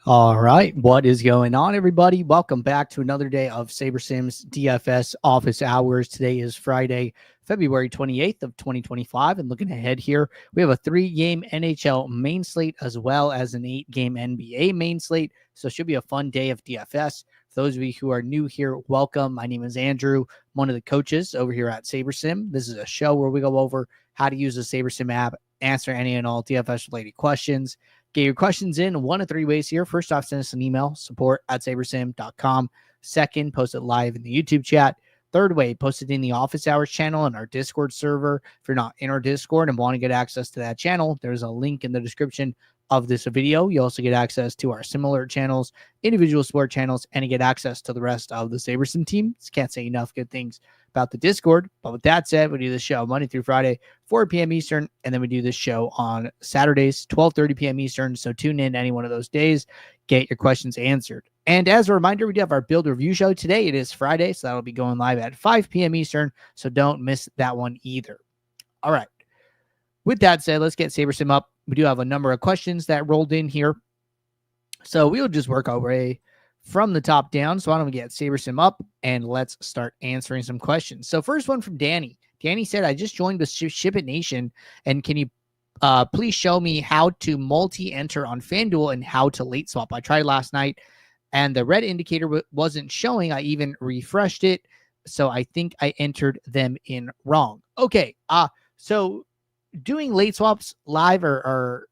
All right, what is going on, everybody? Welcome back to another day of SaberSim's DFS office hours. Today is Friday, February 28th of 2025, and looking ahead here, we have a 3-game NHL main slate as well as an 8-game NBA main slate, so it should be a fun day of DFS. For those of you who are new here, welcome. My name is Andrew, one of the coaches over here at SaberSim. This is a show where we go over how to use the SaberSim app, answer any and all DFS-related questions. Get your questions in one of 3 ways here. First off, send us an email, support@sabersim.com. Second, post it live in the YouTube chat. Third way, post it in the office hours channel in our Discord server. If you're not in our Discord and want to get access to that channel, there's a link in the description of this video. You also get access to our similar channels, individual sport channels, and you get access to the rest of the SaberSim team. Just can't say enough good things about the Discord. But with that said, we do this show Monday through Friday, 4 p.m. Eastern, and then we do this show on Saturdays, 12:30 p.m. Eastern. So tune in any one of those days, get your questions answered. And as a reminder, we do have our build review show today. It is Friday, so that'll be going live at 5 p.m. Eastern. So don't miss that one either. All right. With that said, let's get SaberSim up. We do have a number of questions that rolled in here. So we'll just work our way from the top down. So why don't we get SaberSim up and let's start answering some questions. So first one from Danny. Danny said, I just joined with Ship It Nation, and can you please show me how to multi-enter on FanDuel and how to late swap? I tried last night and the red indicator wasn't showing. I even refreshed it. So I think I entered them in wrong. Okay. So doing late swaps live are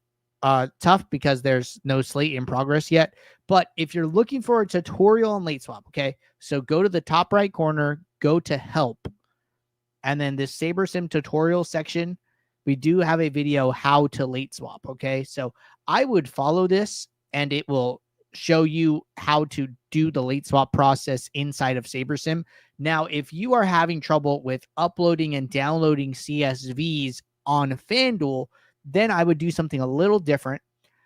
tough because there's no slate in progress yet. But if you're looking for a tutorial on late swap, okay, so go to the top right corner, go to help, and then this SaberSim tutorial section, we do have a video how to late swap, okay? So I would follow this and it will show you how to do the late swap process inside of SaberSim. Now, if you are having trouble with uploading and downloading CSVs on FanDuel, then I would do something a little different.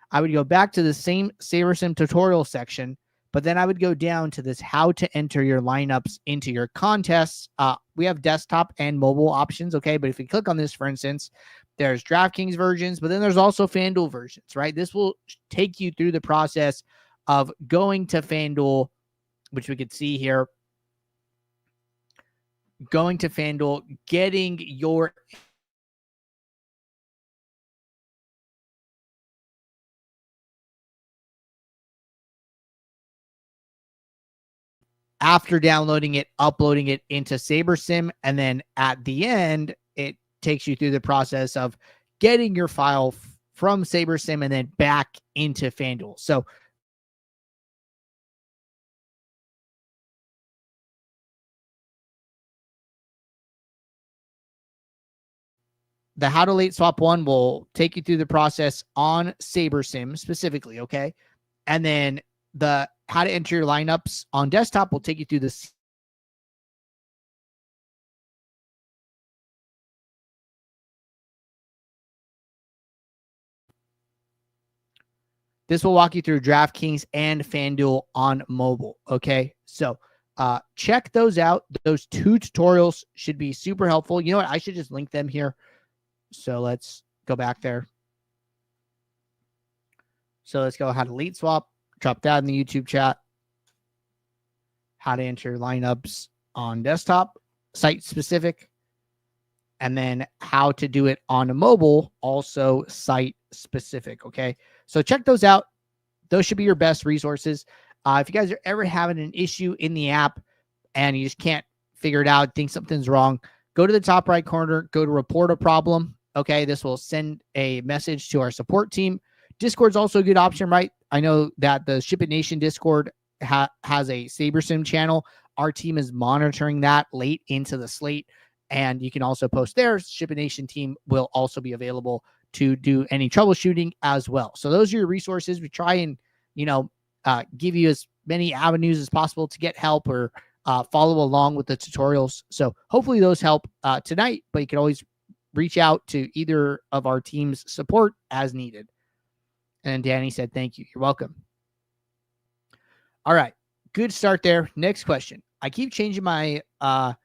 I would go back to the same SaberSim tutorial section, but then I would go down to this how to enter your lineups into your contests. We have desktop and mobile options, okay? But if you click on this, for instance, there's DraftKings versions, but then there's also FanDuel versions, right? This will take you through the process of going to FanDuel, which we could see here. Going to FanDuel, getting your after downloading it, uploading it into SaberSim, and then at the end, it takes you through the process of getting your file from SaberSim and then back into FanDuel. So the how to late swap one will take you through the process on SaberSim specifically, okay? And then the how to enter your lineups on desktop will take you through this. This will walk you through DraftKings and FanDuel on mobile, okay? So check those out. Those 2 tutorials should be super helpful. You know what? I should just link them here. So let's go back there. So let's go how to late swap. Drop that in the YouTube chat. How to enter lineups on desktop, site specific. And then how to do it on a mobile, also site specific. Okay. So check those out. Those should be your best resources. If you guys are ever having an issue in the app and you just can't figure it out, think something's wrong, go to the top right corner, go to report a problem. Okay. This will send a message to our support team. Discord's also a good option, right? I know that the Ship It Nation Discord has a SaberSim channel. Our team is monitoring that late into the slate, and you can also post there. Ship It Nation team will also be available to do any troubleshooting as well. So those are your resources. We try and, give you as many avenues as possible to get help or follow along with the tutorials. So hopefully those help tonight, but you can always reach out to either of our team's support as needed. And Danny said, thank you. You're welcome. All right. Good start there. Next question. I keep changing my min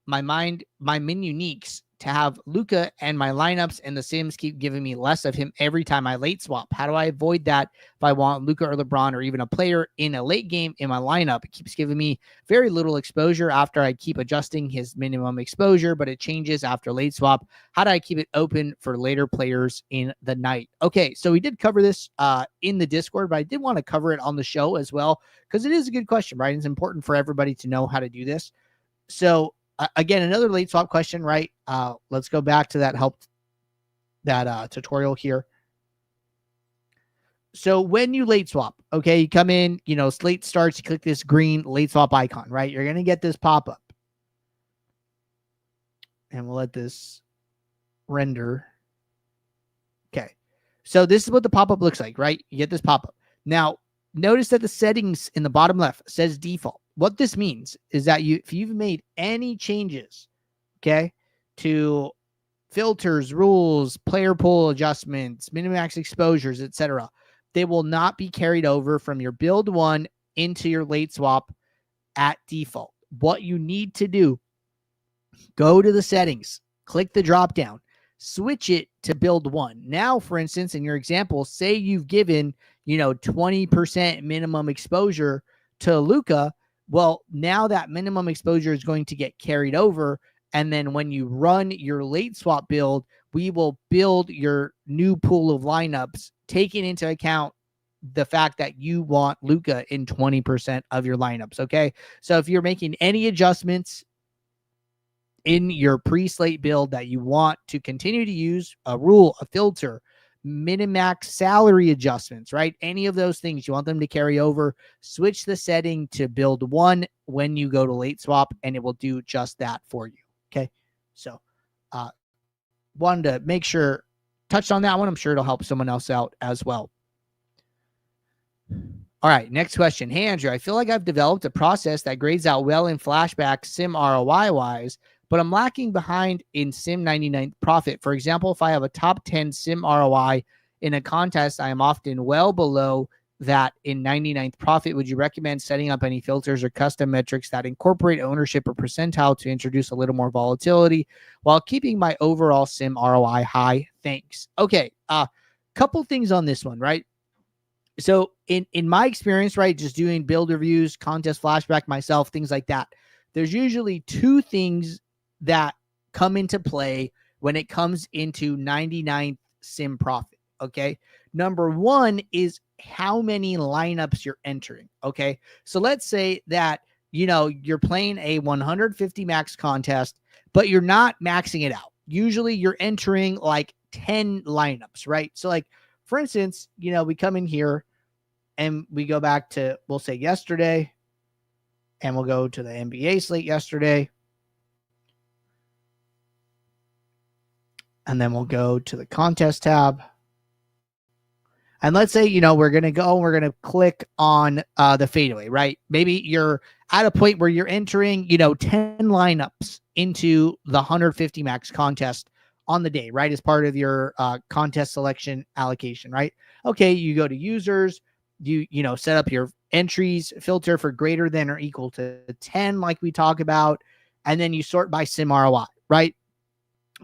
uniques to have Luka and my lineups and the Sims keep giving me less of him every time I late swap? How do I avoid that if I want Luka or LeBron or even a player in a late game in my lineup? It keeps giving me very little exposure after I keep adjusting his minimum exposure, but it changes after late swap. How do I keep it open for later players in the night? Okay, so we did cover this in the Discord, but I did want to cover it on the show as well because it is a good question, right? It's important for everybody to know how to do this. So again, another late swap question, right? Let's go back to that tutorial here. So when you late swap, okay, you come in, late starts, you click this green late swap icon, right? You're going to get this pop-up. And we'll let this render. Okay. So this is what the pop-up looks like, right? You get this pop-up. Now, notice that the settings in the bottom left says default. What this means is that if you've made any changes, okay, to filters, rules, player pool adjustments, minimax exposures, etc., they will not be carried over from your build one into your late swap at default. What you need to do, go to the settings, click the drop down, switch it to build one. Now, for instance, in your example, say you've given 20% minimum exposure to Luka. Well, now that minimum exposure is going to get carried over. And then when you run your late swap build, we will build your new pool of lineups, taking into account the fact that you want Luka in 20% of your lineups. Okay. So if you're making any adjustments in your pre-slate build that you want to continue to use, a rule, a filter, minimax salary adjustments, right? Any of those things, you want them to carry over, switch the setting to build one when you go to late swap, and it will do just that for you. Okay. So, wanted to make sure, touched on that one. I'm sure it'll help someone else out as well. All right. Next question. Hey, Andrew, I feel like I've developed a process that grades out well in flashback sim ROI-wise, but I'm lacking behind in sim 99th profit. For example, if I have a top 10 sim ROI in a contest, I am often well below that in 99th profit. Would you recommend setting up any filters or custom metrics that incorporate ownership or percentile to introduce a little more volatility while keeping my overall sim ROI high? Thanks. Okay. Couple things on this one, right? So in my experience, right, just doing build reviews, contest flashback myself, things like that, there's usually two things that come into play when it comes into 99th sim profit. Okay. Number one is how many lineups you're entering. Okay. So let's say that, you're playing a 150 max contest, but you're not maxing it out. Usually you're entering like 10 lineups, right? So like, for instance, we come in here and we go back to, we'll say yesterday, and we'll go to the NBA slate yesterday. And then we'll go to the contest tab. And let's say, we're going to click on the fadeaway, right? Maybe you're at a point where you're entering, 10 lineups into the 150 max contest on the day, right? As part of your contest selection allocation, right? Okay, you go to users, you set up your entries filter for greater than or equal to 10, like we talk about, and then you sort by sim ROI, right?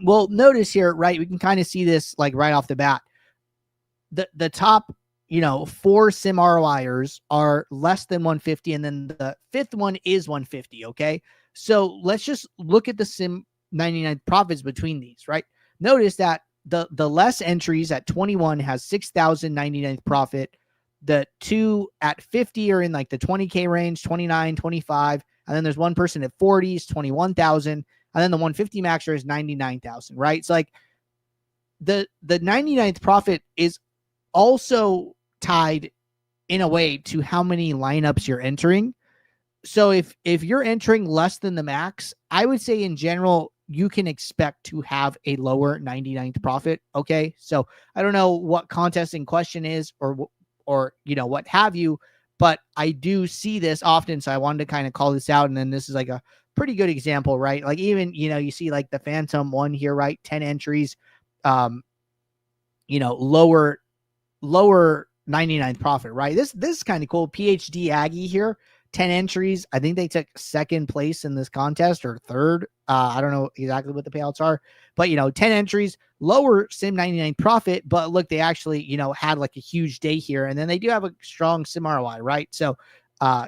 Well, notice here, right, we can kind of see this like right off the bat. The top, 4 sim ROIers are less than 150, and then the fifth one is 150, okay? So let's just look at the sim 99 profits between these, right? Notice that the less entries at 21 has 6,099 profit. The two at 50 are in like the 20K range, 29, 25. And then there's one person at 40 is 21,000. And then the 150 maxer is 99,000, right? So like the 99th profit is also tied in a way to how many lineups you're entering. So if you're entering less than the max, I would say in general, you can expect to have a lower 99th profit. Okay. So I don't know what contest in question is or what have you, but I do see this often. So I wanted to kind of call this out. And then this is like a pretty good example, right? Like even, you see like the Phantom one here, right? 10 entries, lower 99th profit, right? This is kind of cool. PhD Aggie here, 10 entries. I think they took second place in this contest or third. I don't know exactly what the payouts are, but 10 entries, lower Sim 99 profit. But look, they actually, had like a huge day here, and then they do have a strong Sim ROI, right? So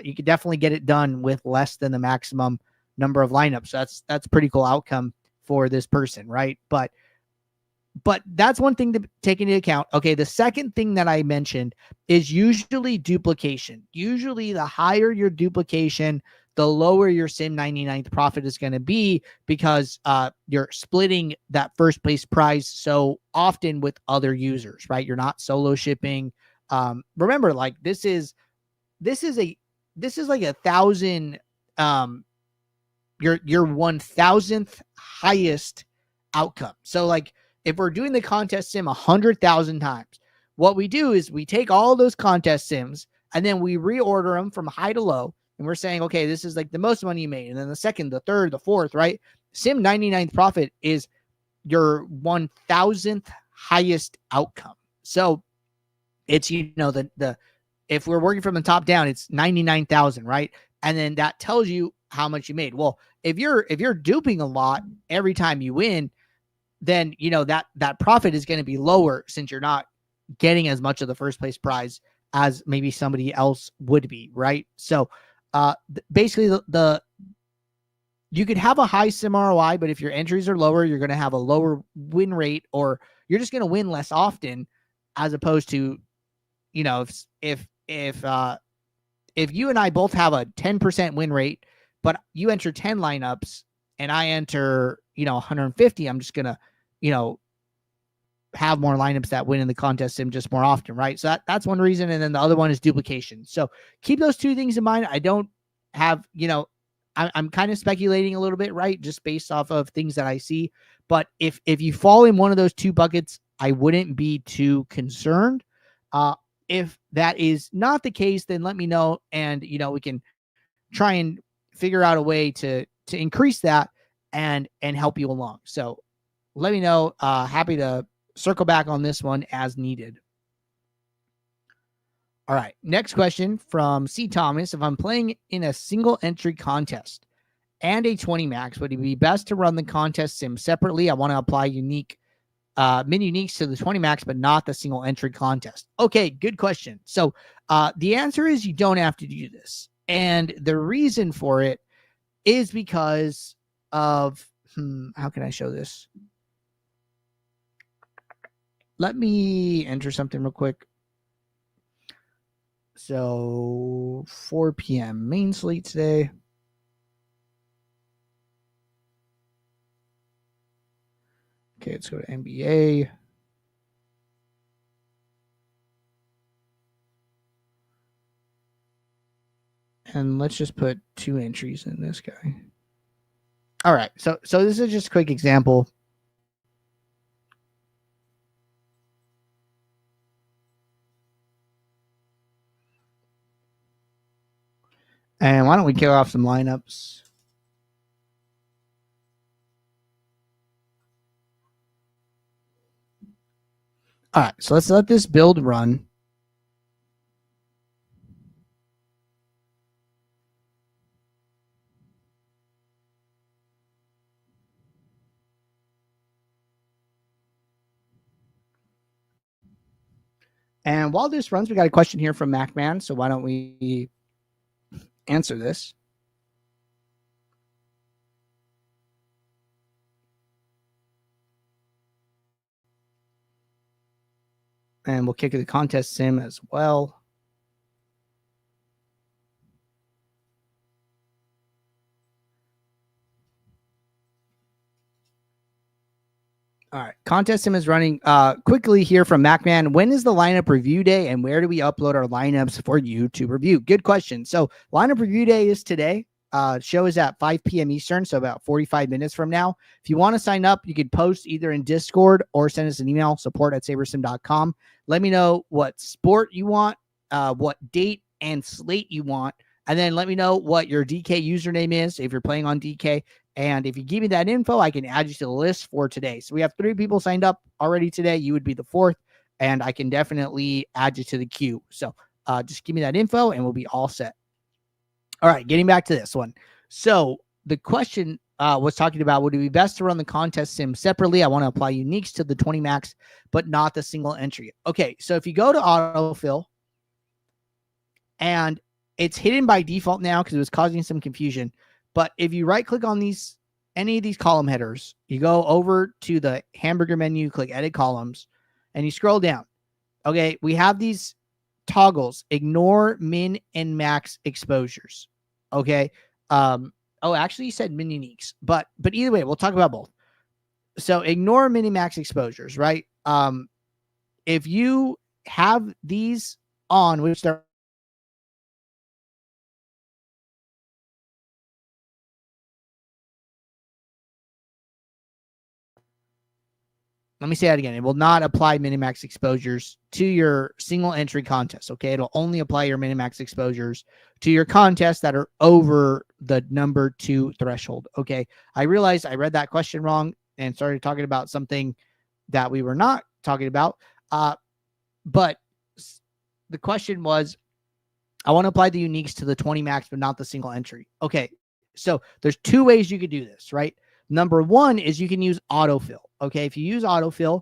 you could definitely get it done with less than the maximum number of lineups. So that's pretty cool outcome for this person, right? But that's one thing to take into account. Okay, the second thing that I mentioned is usually duplication. Usually the higher your duplication, the lower your Sim 99th profit is going to be, because you're splitting that first place prize so often with other users, right? You're not solo shipping. Remember, like this is like 1,000, your 1,000th highest outcome. So like if we're doing the contest sim 100,000 times, what we do is we take all those contest sims and then we reorder them from high to low. And we're saying, okay, this is like the most money you made. And then the second, the third, the fourth, right? Sim 99th profit is your 1,000th highest outcome. So it's, the if we're working from the top down, it's 99,000, right? And then that tells you how much you made. Well, if you're duping a lot every time you win, then that profit is going to be lower, since you're not getting as much of the first place prize as maybe somebody else would be, right? So basically the you could have a high Sim ROI, but if your entries are lower, you're going to have a lower win rate, or you're just going to win less often, as opposed to, if you and I both have a 10% win rate, but you enter 10 lineups and I enter, 150, I'm just going to, have more lineups that win in the contest sim just more often, right? So that's one reason. And then the other one is duplication. So keep those two things in mind. I don't have, I'm kind of speculating a little bit, right? Just based off of things that I see. But if you fall in one of those two buckets, I wouldn't be too concerned. If that is not the case, then let me know, and we can try and figure out a way to increase that and help you along. So let me know. Happy to circle back on this one as needed. All right, next question from C. Thomas. If I'm playing in a single entry contest and a 20 max, would it be best to run the contest sim separately? I want to apply unique min uniques to the 20 max, but not the single entry contest. Okay, good question. So the answer is you don't have to do this. And the reason for it is because of, how can I show this? Let me enter something real quick. So 4 p.m. main slate today. Okay, let's go to NBA. And let's just put 2 entries in this guy. All right, so this is just a quick example. And why don't we kick off some lineups? All right, so let's let this build run. And while this runs, we got a question here from MacMan. So why don't we answer this? And we'll kick the contest sim as well. All right. Contest sim is running quickly here from MacMan. When is the lineup review day, and where do we upload our lineups for you to review? Good question. So lineup review day is today. Show is at 5 p.m. Eastern, so about 45 minutes from now. If you want to sign up, you could post either in Discord or send us an email, support@sabersim.com. Let me know what sport you want, what date and slate you want, and then let me know what your DK username is if you're playing on DK. And if you give me that info, I can add you to the list for today. So we have 3 people signed up already today. You would be the 4th, and I can definitely add you to the queue. So just give me that info and we'll be all set. All right, getting back to this one. So the question was talking about, would it be best to run the contest sim separately? I want to apply uniques to the 20 max, but not the single entry. Okay, so if you go to autofill, and it's hidden by default now because it was causing some confusion. But if you right click on any of these column headers, you go over to the hamburger menu, click edit columns, and you scroll down. Okay, we have these toggles, ignore min and max exposures. Okay. Actually you said min uniques, but either way, we'll talk about both. So ignore min and max exposures, right? If you have these on, which they're let me say that again. It will not apply minimax exposures to your single entry contest. Okay. It'll only apply your minimax exposures to your contests that are over the number 2 threshold. Okay. I realized I read that question wrong and started talking about something that we were not talking about. But the question was, I want to apply the uniques to the 20 max, but not the single entry. Okay. So there's 2 ways you could do this, right? Number 1 is you can use autofill. Okay, if you use autofill,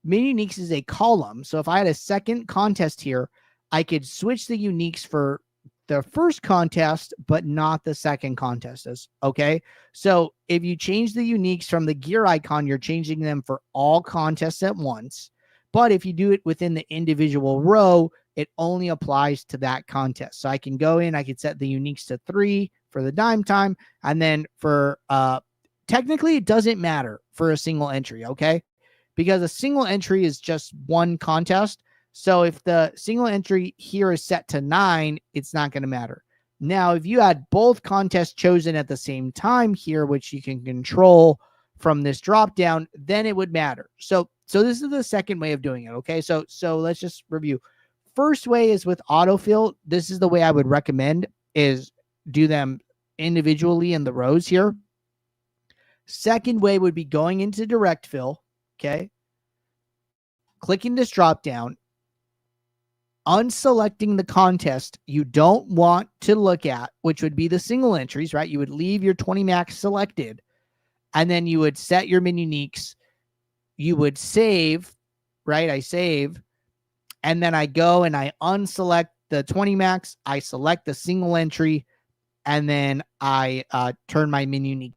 min uniques is a column. So if I had a second contest here, I could switch the uniques for the first contest, but not the second contest. Okay, so if you change the uniques from the gear icon, you're changing them for all contests at once. But if you do it within the individual row, it only applies to that contest. So I can go in, I could set the uniques to 3 for the dime time, and then for technically, it doesn't matter for a single entry, okay? Because a single entry is just one contest. So if the single entry here is set to 9, it's not going to matter. Now, if you had both contests chosen at the same time here, which you can control from this drop down, then it would matter. So this is the second way of doing it, okay? So let's just review. First way is with autofill. This is the way I would recommend, is do them individually in the rows here. Second way would be going into direct fill, okay? Clicking this drop down, unselecting the contest you don't want to look at, which would be the single entries, right? You would leave your 20 max selected, and then you would set your min uniques. You would save, right? I save, and then I go and I unselect the 20 max. I select the single entry, and then I turn my min unique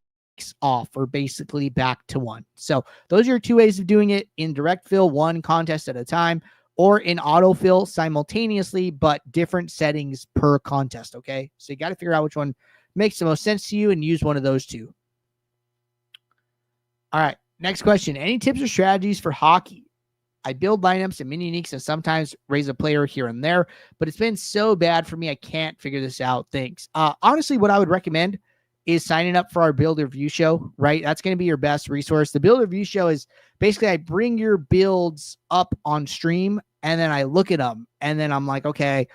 off, or basically back to 1. So those are your 2 ways of doing it: in direct fill, 1 contest at a time, or in autofill simultaneously, but different settings per contest. Okay. So you got to figure out which one makes the most sense to you and use one of those 2. All right. Next question. Any tips or strategies for hockey? I build lineups and min uniques and sometimes raise a player here and there, but it's been so bad for me. I can't figure this out. Thanks. Honestly, what I would recommend is signing up for our build review show, right? That's going to be your best resource. The build review show is basically I bring your builds up on stream and then I look at them and then I'm like, okay,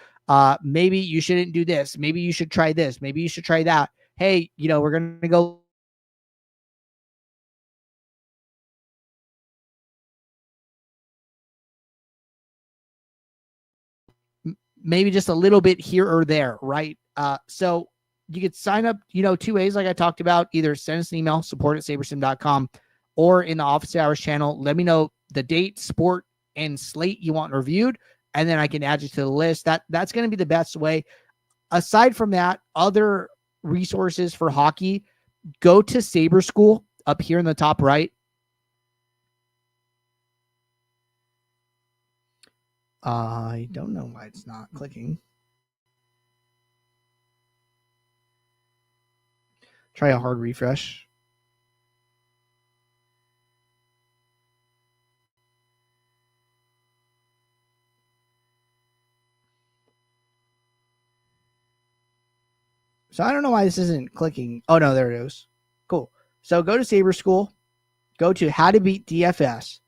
maybe you shouldn't do this. Maybe you should try this. Maybe you should try that. Hey, we're going to go maybe just a little bit here or there, right? So you could sign up, 2 ways, like I talked about. Either send us an email, support@sabersim.com, or in the office hours channel. Let me know the date, sport, and slate you want reviewed, and then I can add you to the list. That's going to be the best way. Aside from that, other resources for hockey, go to Saber School up here in the top right. I don't know why it's not clicking. Try a hard refresh. So I don't know why this isn't clicking. Oh, no, there it is. Cool. So go to Saber School, go to how to beat DFS,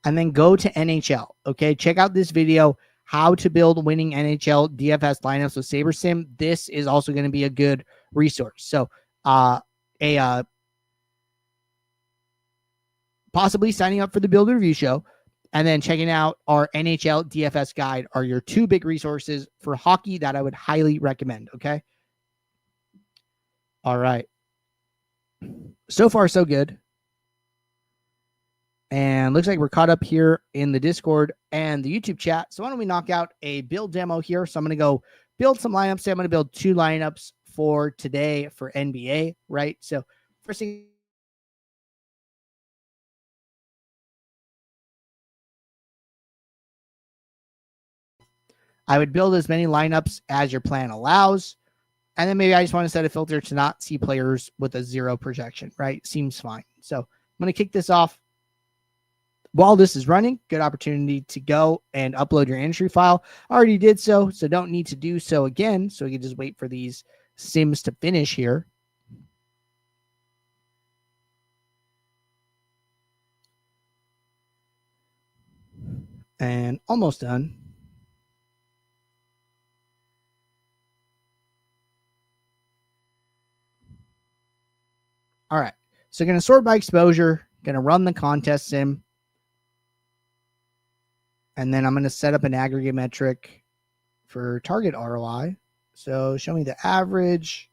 and then go to NHL. Okay, check out this video, how to build winning NHL DFS lineups with SaberSim. This is also going to be a good resource. So possibly signing up for the build review show and then checking out our NHL DFS guide are your 2 big resources for hockey that I would highly recommend. Okay. All right. So far, so good. And looks like we're caught up here in the Discord and the YouTube chat. So why don't we knock out a build demo here? So I'm going to go build some lineups. I'm going to build 2 lineups for today for NBA, right? So first thing, I would build as many lineups as your plan allows. And then maybe I just want to set a filter to not see players with a 0 projection, right? Seems fine. So I'm going to kick this off. While this is running, good opportunity to go and upload your entry file. I already did so don't need to do so again. So we can just wait for these sims to finish here. And almost done. All right. So going to sort by exposure, going to run the contest sim. And then I'm going to set up an aggregate metric for target ROI. So show me the average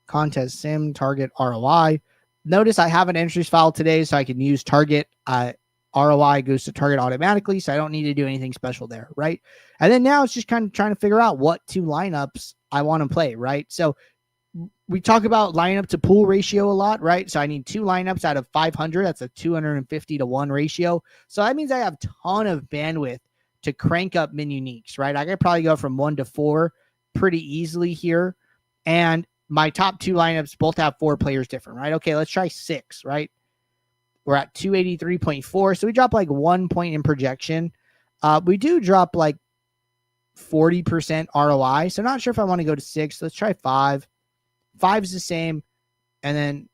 contest sim target ROI. Notice I have an entries file today, so I can use target ROI goes to target automatically. So I don't need to do anything special there, right? And then now it's just kind of trying to figure out what 2 lineups I want to play, right? So we talk about lineup to pool ratio a lot, right? So I need 2 lineups out of 500. That's a 250 to 1 ratio. So that means I have a ton of bandwidth to crank up min uniques, right? I could probably go from 1 to 4 pretty easily here. And my top 2 lineups both have 4 players different, right? Okay, let's try 6, right? We're at 283.4. So we drop like 1 point in projection. We do drop like 40% ROI. So not sure if I want to go to 6. Let's try 5. 5 is the same. And then,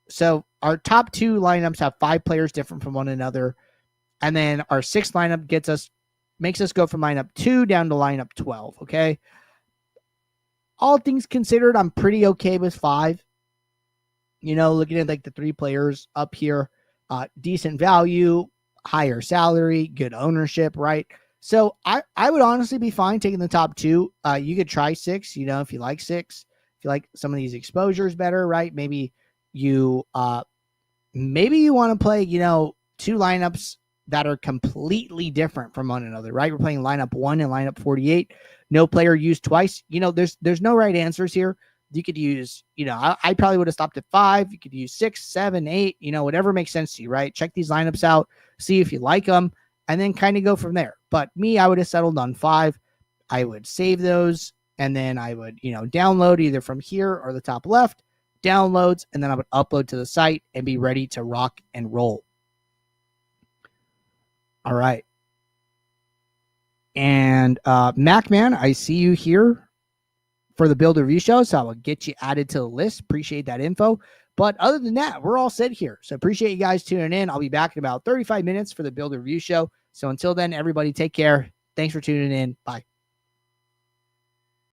so our top 2 lineups have 5 players different from one another. And then our 6th lineup makes us go from lineup 2 down to lineup 12. Okay. All things considered, I'm pretty okay with 5. You know, looking at like the 3 players up here, decent value, higher salary, good ownership, right? So I would honestly be fine taking the top 2. You could try 6, you know, if you like 6. If you like some of these exposures better, right? Maybe you want to play, you know, 2 lineups that are completely different from one another, right? We're playing lineup 1 and lineup 48. No player used twice. You know, there's no right answers here. You could use, you know, I probably would have stopped at 5. You could use 6, 7, 8, you know, whatever makes sense to you, right? Check these lineups out, see if you like them, and then kind of go from there. But me, I would have settled on 5. I would save those. And then I would, you know, download either from here or the top left, downloads, and then I would upload to the site and be ready to rock and roll. All right. And MacMan, I see you here for the build review show, so I will get you added to the list. Appreciate that info. But other than that, we're all set here. So appreciate you guys tuning in. I'll be back in about 35 minutes for the build review show. So until then, everybody take care. Thanks for tuning in. Bye.